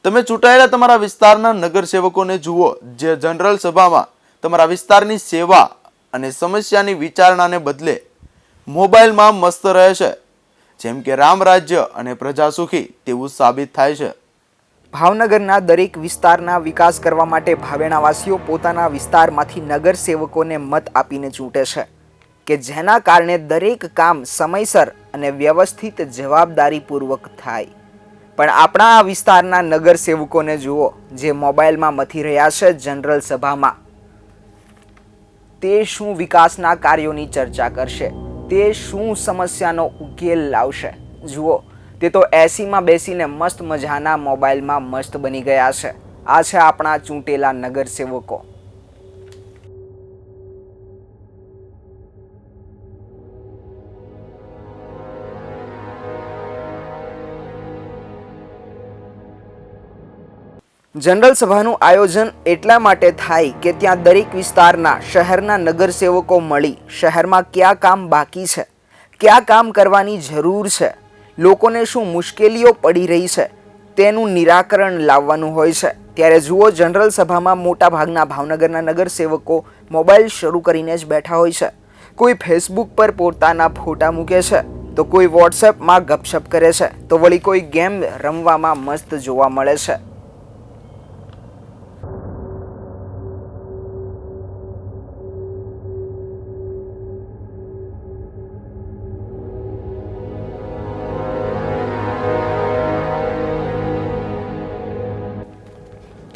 તમે ચૂંટાયેલા તમારા વિસ્તારના નગરસેવકોને જુઓ, જે જનરલ સભામાં તમારા વિસ્તારની સેવા અને સમસ્યાની વિચારણાને બદલે મોબાઈલમાં મસ્ત રહે છે. જેમ કે રામ રાજ્ય અને પ્રજા સુખી તેવું સાબિત થાય છે. ભાવનગરના દરેક વિસ્તારના વિકાસ કરવા માટે ભાવેણાવાસીઓ પોતાના વિસ્તારમાંથી નગરસેવકોને મત આપીને ચૂંટે છે કે જેના કારણે દરેક કામ સમયસર અને વ્યવસ્થિત જવાબદારીપૂર્વક થાય. પણ આપણા આ વિસ્તારના નગરસેવકોને જુઓ, જે મોબાઈલમાં મથી રહ્યા છે જનરલ સભામાં. તે શું વિકાસના કાર્યોની ચર્ચા કરશે, તે શું સમસ્યાનો ઉકેલ લાવશે? જુઓ, તે તો એસીમાં બેસીને મસ્ત મજાના મોબાઈલમાં મસ્ત બની ગયા છે. આ છે આપણા ચૂંટેલા નગરસેવકો. જનરલ સભાનું આયોજન એટલા માટે થાય કે ત્યાં દરેક વિસ્તારના શહેરના નગરસેવકો મળી શહેરમાં કયા કામ બાકી છે, કયા કામ કરવાની જરૂર છે, લોકોને શું મુશ્કેલીઓ પડી રહી છે તેનું નિરાકરણ લાવવાનું હોય છે. ત્યારે જુઓ, જનરલ સભામાં મોટા ભાગના ભાવનગરના નગરસેવકો મોબાઈલ શરૂ કરીને જ બેઠા હોય છે. કોઈ ફેસબુક પર પોતાના ફોટા મૂકે છે, તો કોઈ વોટ્સએપમાં ગપશપ કરે છે, તો વળી કોઈ ગેમ રમવામાં મસ્ત જોવા મળે છે.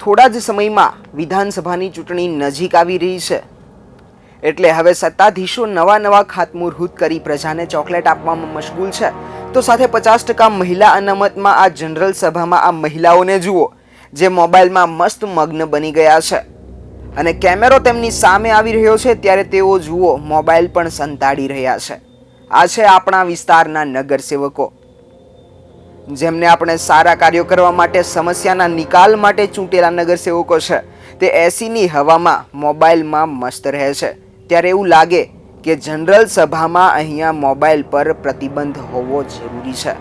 થોડા જ સમયમાં વિધાનસભાની ચૂંટણી નજીક આવી રહી છે, એટલે હવે સત્તાધીશો નવા ખાતમુહૂર્ત કરી પ્રજાને ચોકલેટ આપવામાં મશગુલ છે. તો સાથે 50% મહિલા અનામતમાં આ જનરલ સભામાં આ મહિલાઓને જુઓ, જે મોબાઈલમાં મસ્ત મગ્ન બની ગયા છે અને કેમેરો તેમની સામે આવી રહ્યો છે ત્યારે તેઓ જુઓ મોબાઈલ પણ સંતાડી રહ્યા છે. આ છે આપણા વિસ્તારના નગરસેવકો, જેમને આપણે સારા કાર્યો કરવા માટે, સમસ્યાના નિકાલ માટે ચૂંટેલા નગરસેવકો છે. તે એસીની હવામાં મોબાઈલમાં મસ્ત રહે છે. ત્યારે એવું લાગે કે જનરલ સભામાં અહીંયા મોબાઈલ પર પ્રતિબંધ હોવો જરૂરી છે.